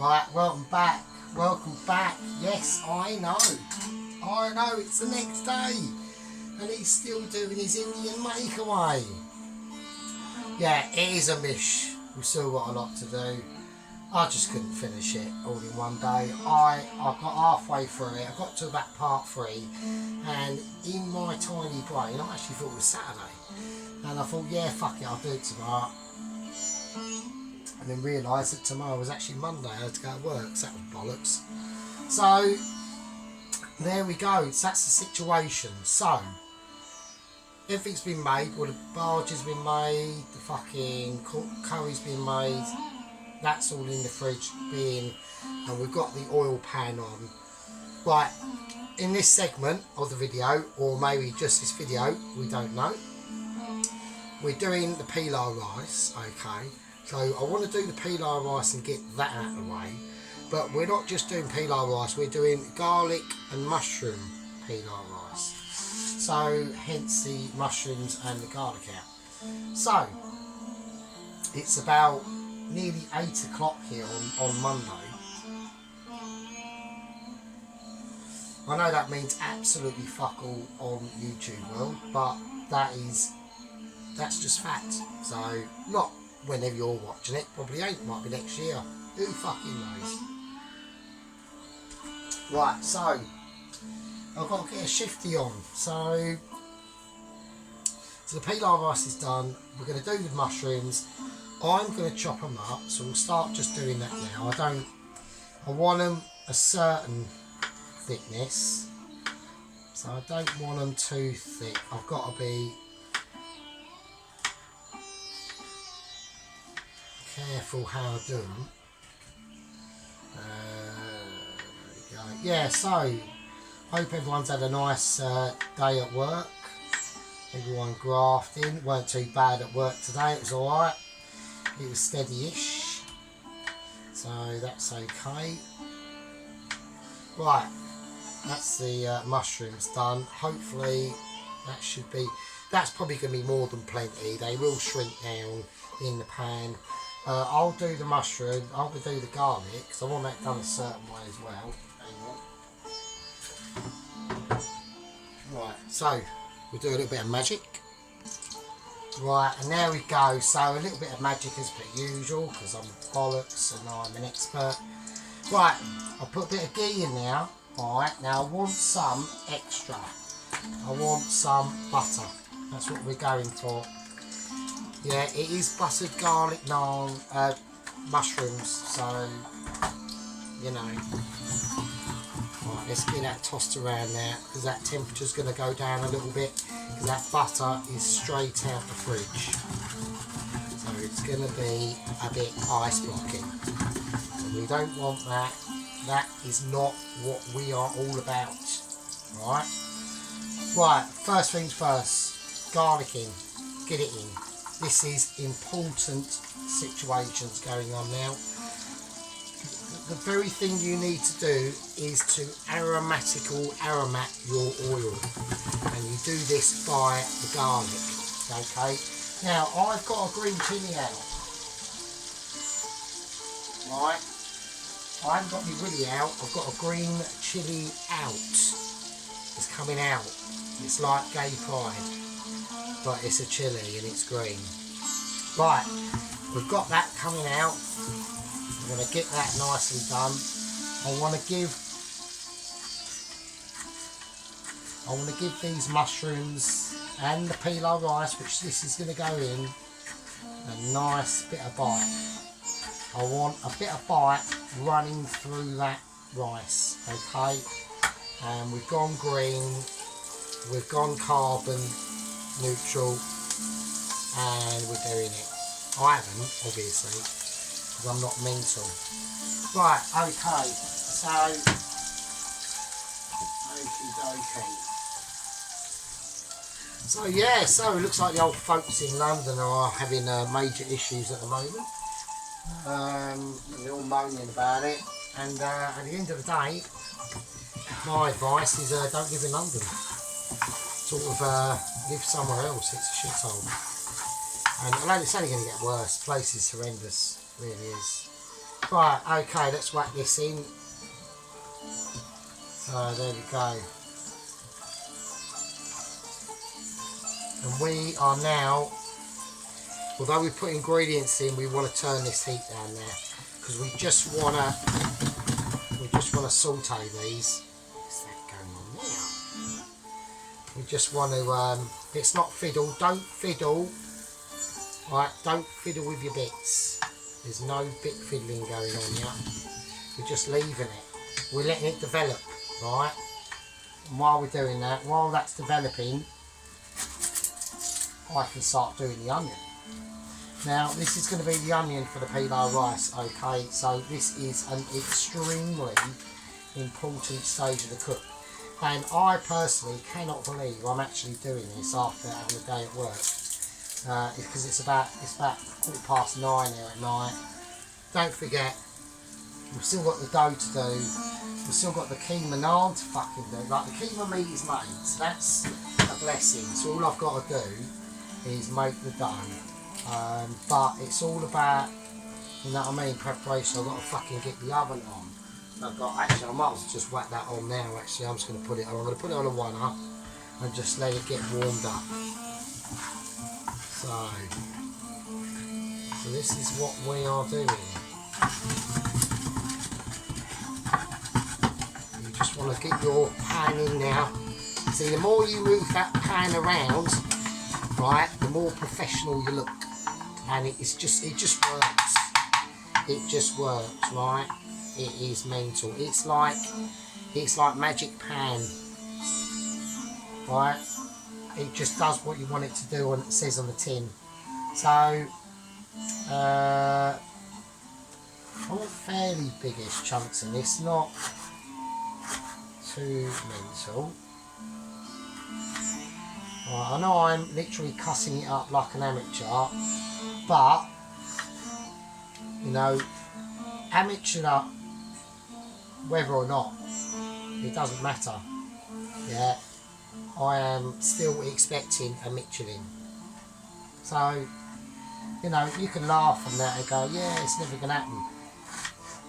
Right, welcome back. Welcome back. Yes, I know, it's the next day. And he's still doing his Indian makeaway. Yeah, it is a mish. We've still got a lot to do. I just couldn't finish it all in one day. I got halfway through it. I got to about part 3. And in my tiny brain, I actually thought it was Saturday. And I thought, yeah, fuck it, I'll do it tomorrow. And then realised that tomorrow was actually Monday. I had to go to work, so that was bollocks. So, there we go. So that's the situation. So, everything's been made. All the barge has been made. The fucking curry's been made. That's all in the fridge and we've got the oil pan on. Right, in this segment of the video, or maybe just this video, we don't know, we're doing the pilau rice, okay? So I want to do the pilau rice and get that out of the way, but we're not just doing pilau rice, we're doing garlic and mushroom pilau rice. So hence the mushrooms and the garlic out. So it's about nearly 8 o'clock here on Monday. I know that means absolutely fuck all on YouTube world, but that's just fact. So not whenever you're watching it, probably ain't, might be next year. Who fucking knows? Right, so I've got to get a shifty on. So the pilau rice is done. We're going to do the mushrooms. I'm going to chop them up, so we'll start just doing that now. I want them a certain thickness, so I don't want them too thick. I've got to be careful how I do them. There we go. Yeah, so hope everyone's had a nice day at work. Everyone grafting. Weren't too bad at work today, it was alright. It was steady-ish, so that's okay. Right, that's the mushrooms done. Hopefully that's probably going to be more than plenty. They will shrink down in the pan. I'll do the mushroom, I'll do the garlic, because I want that done a certain way as well. Hang on. Right, so we'll do a little bit of magic. Right, and there we go. So a little bit of magic as per usual, because I'm bollocks and I'm an expert. Right, I'll put a bit of ghee in now. Alright, now I want some extra. I want some butter. That's what we're going for. Yeah, it is buttered garlic naan, mushrooms, so, you know. Right, let's get that tossed around now, because that temperature's going to go down a little bit, because that butter is straight out the fridge. So it's going to be a bit ice blocking. And we don't want that. That is not what we are all about. Right? Right, first things first. Garlic in. Get it in. This is important situations going on now. The very thing you need to do is to aromat your oil, and you do this by the garlic. Okay, now I've got a green chilli out. Right, I haven't got my willy out, I've got a green chilli out. It's coming out. It's like gay pride, but it's a chilli and it's green. Right, we've got that coming out. I'm going to get that nicely done. I want to give these mushrooms and the pilau rice, which this is going to go in, a nice bit of bite. I want a bit of bite running through that rice, okay? And we've gone green, we've gone carbon neutral, and we're doing it. I haven't, obviously, because I'm not mental. Right, okay, so, okie dokie. So yeah, so it looks like the old folks in London are having major issues at the moment. They're all moaning about it, and at the end of the day, my advice is don't live in London. Sort of live somewhere else. It's a shithole. And I know it's only going to get worse. The place is horrendous, really is. Right, okay, let's whack this in. So there we go. And we are now, although we put ingredients in, we want to turn this heat down there because we just want to saute these. What's that going on there? We just want to. It's not fiddle. Don't fiddle. Right, don't fiddle with your bits. There's no bit fiddling going on here. We're just leaving it. We're letting it develop, right? And while we're doing that, while that's developing, I can start doing the onion. Now, this is going to be the onion for the pilau rice, okay? So this is an extremely important stage of the cook. And I personally cannot believe I'm actually doing this after having a day at work. Because it's about 9:15 here at night. Don't forget, we've still got the dough to do. We've still got the keema naan to fucking do. Like, the keema meat is made, so that's a blessing. So all I've got to do is make the dough. But it's all about, you know what I mean, preparation. I've got to fucking get the oven on. Actually, I might as well just whack that on now. Actually, I'm just going to put it on. I'm going to put it on a 1-up and just let it get warmed up. So this is what we are doing. You just want to get your pan in now. See, the more you move that pan around, right, the more professional you look. And it just works. It just works, right? It is mental. It's like magic pan, right? It just does what you want it to do, and it says on the tin. So I want fairly biggish chunks in this, not too mental. Right, I know I'm literally cussing it up like an amateur, but you know, amateur, whether or not, it doesn't matter. Yeah, I am still expecting a Michelin. So, you know, you can laugh on that and go, yeah, it's never going to happen.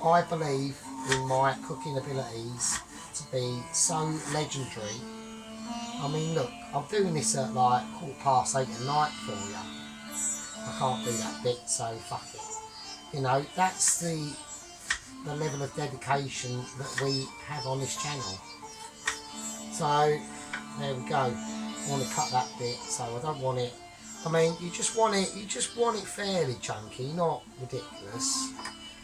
I believe in my cooking abilities to be so legendary. I mean, look, I'm doing this at like 8:15 at night for you. I can't do that bit, so fuck it. You know, that's the level of dedication that we have on this channel. So there we go. I want to cut that bit, so I don't want it. I mean, you just want it fairly chunky, not ridiculous.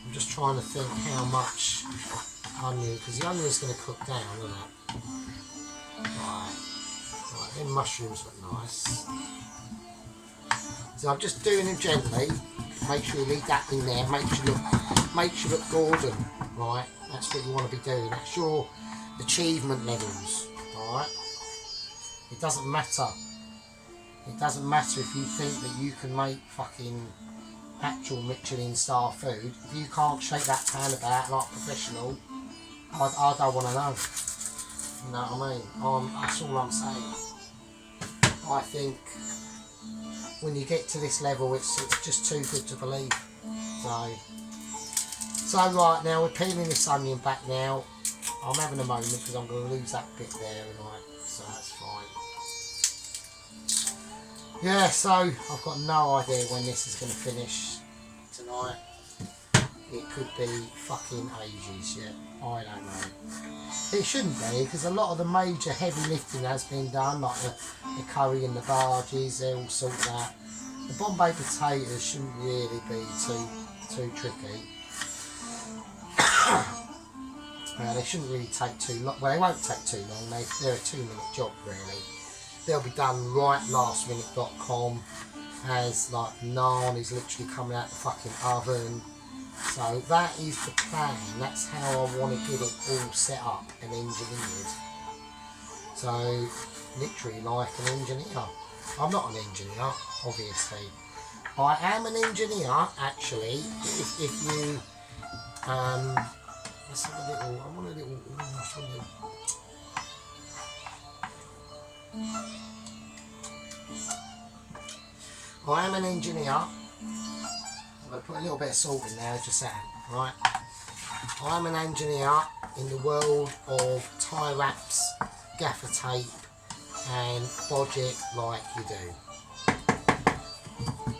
I'm just trying to think how much onion, because the onion is going to cook down, isn't it? Right, them mushrooms look nice. So I'm just doing them gently. Make sure you leave that in there. Makes you look golden, right? That's what you want to be doing. That's your achievement levels, right? It doesn't matter. It doesn't matter if you think that you can make fucking actual Michelin star food. If you can't shake that pan about like a professional, I don't want to know. You know what I mean? That's all I'm saying. I think when you get to this level, it's just too good to believe. So right now we're peeling this onion back now. I'm having a moment because I'm going to lose that bit there, so that's fine. Yeah, so I've got no idea when this is going to finish tonight. It could be fucking ages yet. I don't know. It shouldn't be, because a lot of the major heavy lifting has been done, like the curry and the barges, they're all sorted out. The Bombay potatoes shouldn't really be too tricky. They shouldn't really take too long. Well, they won't take too long. They're a 2-minute job, really. They'll be done right lastminute.com, as like naan is literally coming out the fucking oven. So that is the plan. That's how I want to get it all set up and engineered. So literally like an engineer. I'm not an engineer, obviously. I am an engineer, actually. If you let's have a little. I want a little. I am an engineer. I'm going to put a little bit of salt in there, just that. right? I'm an engineer in the world of tie wraps, gaffer tape and bodget like you do.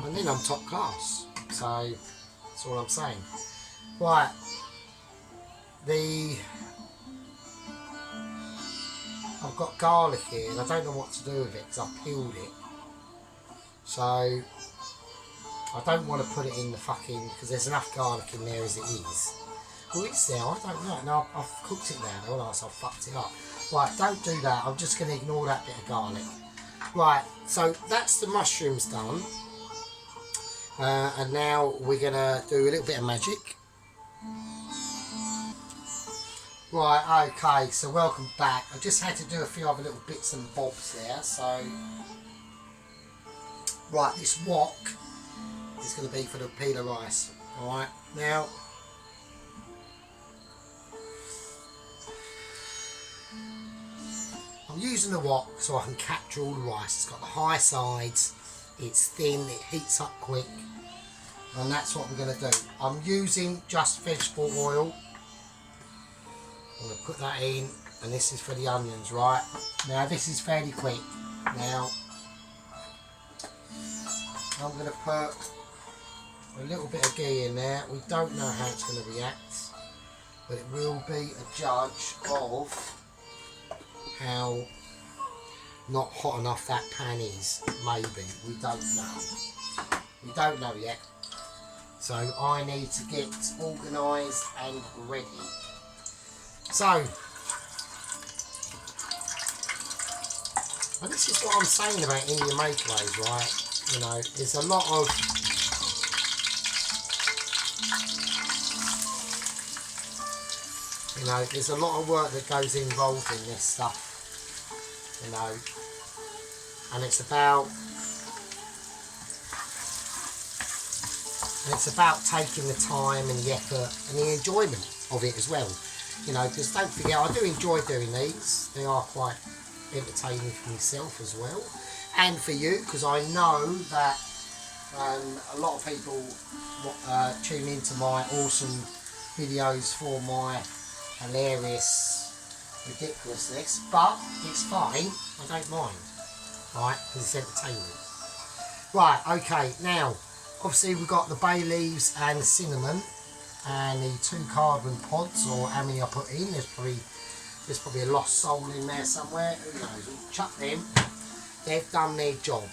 And then I'm top class, so that's all I'm saying. Right, I've got garlic here and I don't know what to do with it because I peeled it. So I don't want to put it in the fucking, because there's enough garlic in there as it is. Well, it's there, I don't know. No, I've cooked it now, though, so I've fucked it up. Right, don't do that. I'm just going to ignore that bit of garlic. Right, so that's the mushrooms done. And now we're going to do a little bit of magic. Right, okay, so welcome back. I just had to do a few other little bits and bobs there, so... Right, this wok is going to be for the peel of rice. Alright, now... I'm using the wok so I can capture all the rice. It's got the high sides, it's thin, it heats up quick, and that's what we're going to do. I'm using just vegetable oil. I'm going to put that in, and this is for the onions, right? Now this is fairly quick. Now I'm going to put a little bit of ghee in there. We don't know how it's going to react, but it will be a judge of how not hot enough that pan is. Maybe, we don't know. We don't know yet. So I need to get organised and ready. So, and this is what I'm saying about Indian makeaways, right? You know, there's a lot of there's a lot of work that goes involved in this stuff. You know, and it's about taking the time and the effort and the enjoyment of it as well. You know, because don't forget, I do enjoy doing these. They are quite entertaining for myself as well, and for you, because I know that a lot of people tune into my awesome videos for my hilarious ridiculousness, but it's fine, I don't mind, right, because it's entertainment. Right, okay, now obviously we've got the bay leaves and the cinnamon and the 2 cardamom pods, or how many I put in. There's probably a lost soul in there somewhere, who knows. We'll chuck them. They've done their job.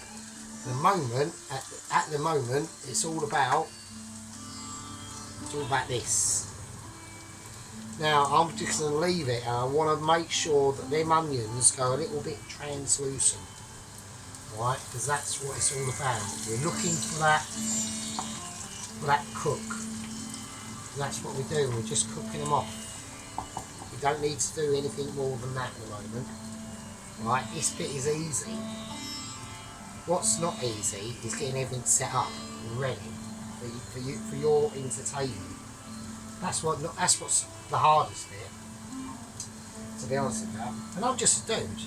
At the moment it's all about this. Now I'm just going to leave it, and I want to make sure that them onions go a little bit translucent, right? Because that's what it's all about. We're looking for that cook. That's what we do. We're just cooking them off. We don't need to do anything more than that at the moment, right? This bit is easy. What's not easy is getting everything set up and ready for your entertainment. That's what's the hardest bit, to be honest with you. And I'm just a dude.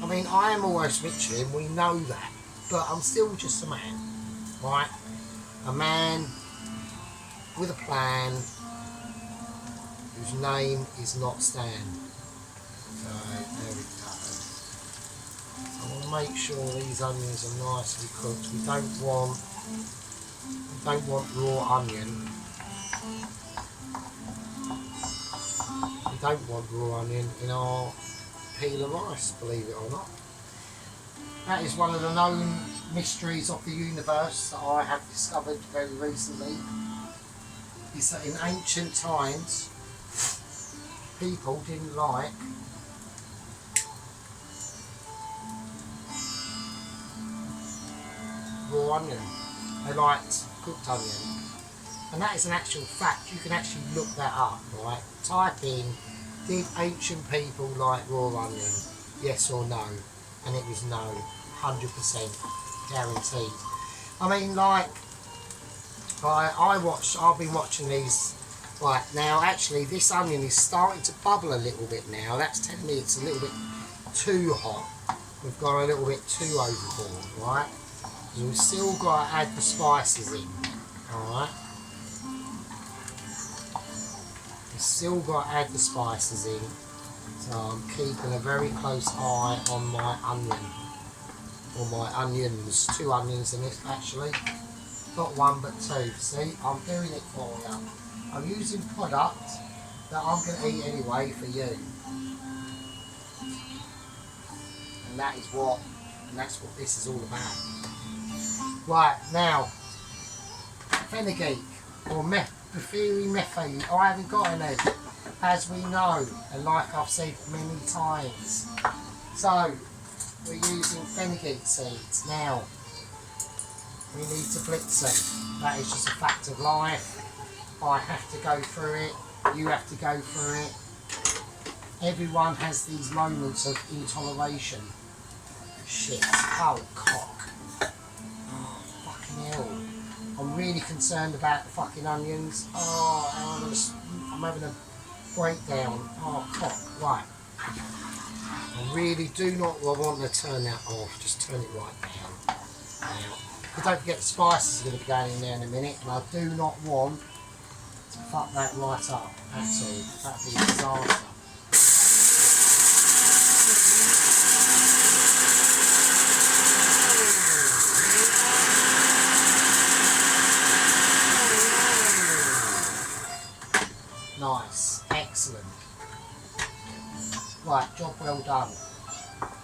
I mean, I am almost Michelin, we know that, but I'm still just a man, right? A man with a plan, whose name is not Stan. So there we go. I want to make sure these onions are nicely cooked. We don't want raw onion. We don't want raw onion in our peel of rice, believe it or not. That is one of the known mysteries of the universe that I have discovered very recently, is that in ancient times people didn't like raw onion, they liked cooked onion. And that is an actual fact. You can actually look that up, right? Type in, did ancient people like raw onion? Yes or no? And it was no. 100% guaranteed. I mean, like, I've been watching these. Right, now actually this onion is starting to bubble a little bit now. That's telling me it's a little bit too hot. We've gone a little bit too overboard, right? We've still got to add the spices in, alright? I've still got to add the spices in, so I'm keeping a very close eye on my onion, or my onions. 2 onions in this actually, not 1 but 2. See, I'm doing it for you. I'm using product that I'm going to eat anyway for you, and that's what this is all about. Right, now, fenugreek or methane. I haven't got any, as we know, and like I've said many times. So we're using fenugreek seeds. Now we need to blitz them. That is just a fact of life. I have to go through it. You have to go through it. Everyone has these moments of intoleration. Shit. Oh, cock. Oh, fucking hell. I'm really concerned about the fucking onions. Oh, I'm having a breakdown. Oh, cock. Right. I really do not want to turn that off. Just turn it right down. Now, but don't forget the spices are going to be going in there in a minute, and I do not want to fuck that right up at all. That'd be a disaster. Nice, excellent. Right, job well done.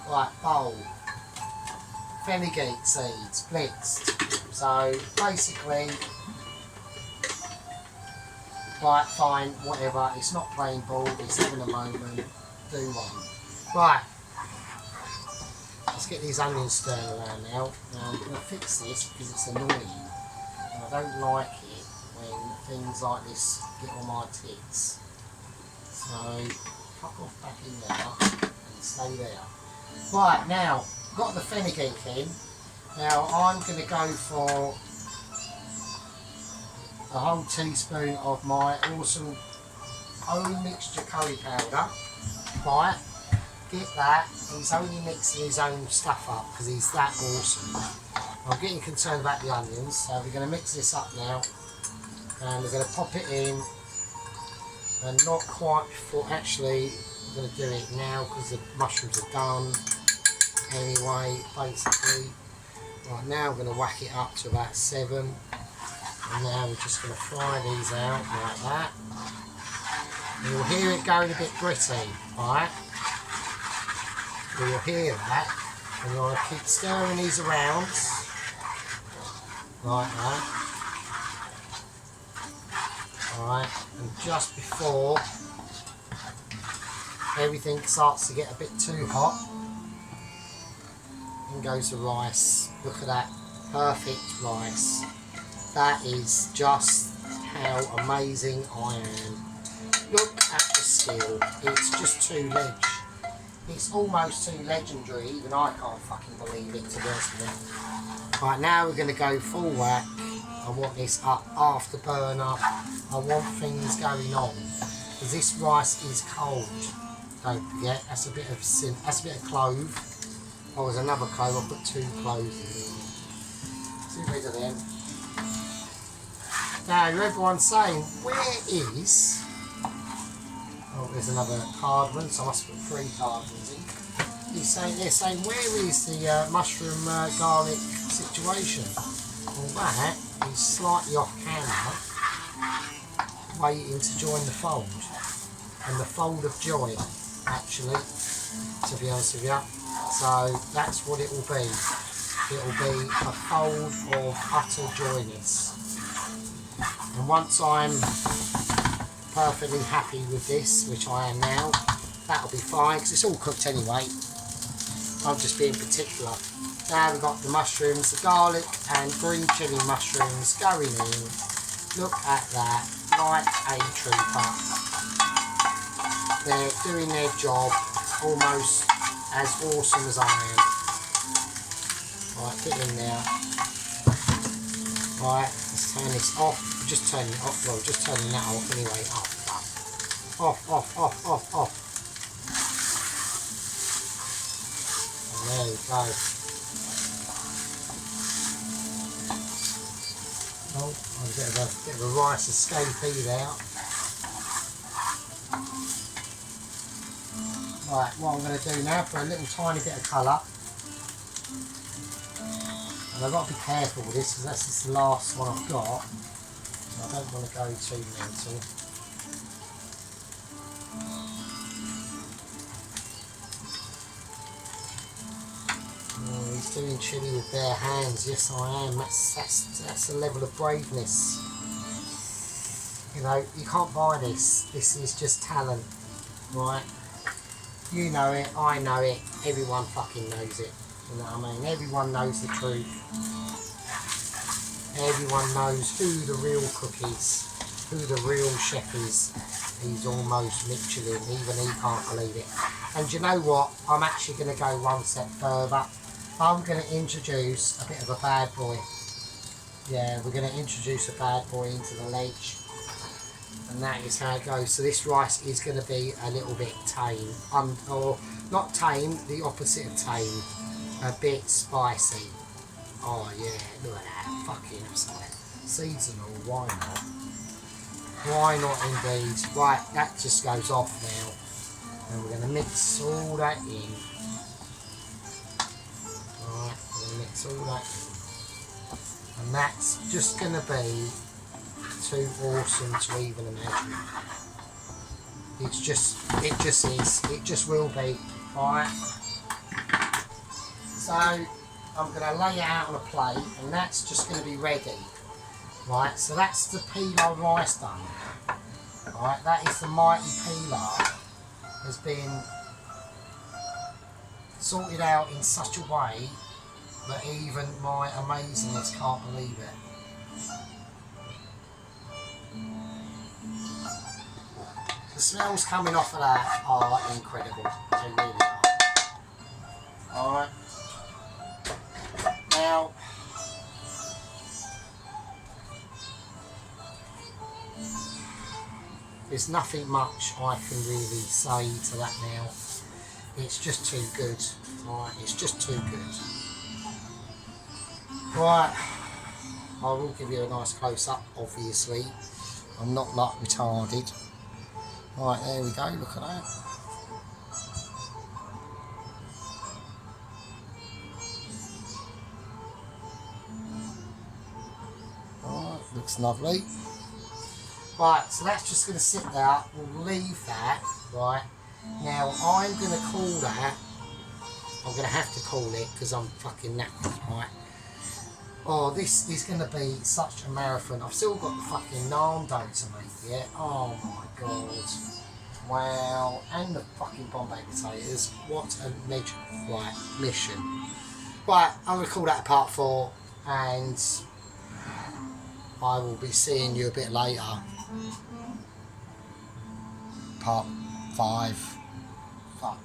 Right, bowl. Fenugreek seeds, blitzed. So basically, right, fine, whatever. It's not plain bald, it's having a moment. Do one. Right. Let's get these onions stirred around now. Now I'm going to fix this because it's annoying. And I don't like it when things like this get on my tits. So, fuck off back in there and stay there. Right, now, got the fenugreek in. Now, I'm going to go for a whole teaspoon of my awesome own mixture curry powder. Right, get that. He's only mixing his own stuff up because he's that awesome. I'm getting concerned about the onions, so we're going to mix this up now. And we're going to pop it in, and not quite before, actually I'm going to do it now because the mushrooms are done anyway, basically. Right, now I'm going to whack it up to about 7, and now we're just going to fry these out like that. You'll hear it going a bit gritty, right? You'll hear that, and you'll keep stirring these around like that. Alright, and just before everything starts to get a bit too hot, in goes the rice. Look at that, perfect rice. That is just how amazing I am. Look at the skill, it's just too ledge. It's almost too legendary, even I can't fucking believe it, to be honest with you. Right, now we're going to go full whack. I want this up after burn up. I want things going on because this rice is cold. Don't forget, that's a bit of clove. Oh, there's another clove. I'll put 2 cloves in. Get rid of them. Now, everyone's saying, where is? Oh, there's another cardamom, so I must put 3 cardamons in. They're saying, where is the mushroom garlic situation? Well, that is slightly off camera, waiting to join the fold, and the fold of joy, actually, to be honest with you. So that's what it will be. It will be a fold of utter joyness. And once I'm perfectly happy with this, which I am now, that'll be fine because it's all cooked anyway. I'm just being particular. Now we've got the mushrooms, the garlic and green chilli mushrooms going in. Look at that, like a trooper. They're doing their job almost as awesome as I am. Right, get in there. Right, let's turn this off. Just turning it off, well, just turning that off anyway. Off. And there we go. Oh, a bit of a rice escapee there. Right, what I'm going to do now for a little tiny bit of colour, and I've got to be careful with this because that's just the last one I've got, so I don't want to go too mental. Oh, he's doing chili with bare hands. Yes, I am. That's a level of braveness. You know, you can't buy this. This is just talent, right? You know it, I know it, everyone fucking knows it. You know what I mean? Everyone knows the truth. Everyone knows who the real cook is, who the real chef is. He's almost Michelin, even he can't believe it. And you know what? I'm actually going to go one step further. I'm going to introduce a bit of a bad boy. Yeah, we're going to introduce a bad boy into the ledge. And that is how it goes. So this rice is going to be a little bit tame, or not tame, the opposite of tame, a bit spicy. Oh yeah, look at that, fucking absolute seasonal, why not? Why not indeed? Right, that just goes off now, and we're going to mix all that in. Right, we're going to mix all that in, and that's just going to be too awesome to even imagine. It just is, it just will be. Alright, so I'm going to lay it out on a plate, and that's just going to be ready. Right, so that's the pilau rice done. Alright, that is the mighty pilau, has been sorted out in such a way that even my amazingness can't believe it. The smells coming off of that are incredible. They really are. Alright. Now, there's nothing much I can really say to that now. It's just too good. Alright, it's just too good. Right. I will give you a nice close-up, obviously. I'm not like retarded. Right, there we go, look at that. Right, looks lovely. Right, so that's just going to sit there. We'll leave that, right. Now, I'm going to call that, I'm going to have to call it because I'm fucking knackered, right. Oh, this is going to be such a marathon. I've still got the fucking naan dough to make yet. Oh my god. Wow. And the fucking Bombay potatoes. What a mission. Right, I'm going to call that part 4. And I will be seeing you a bit later. Part 5. Fuck.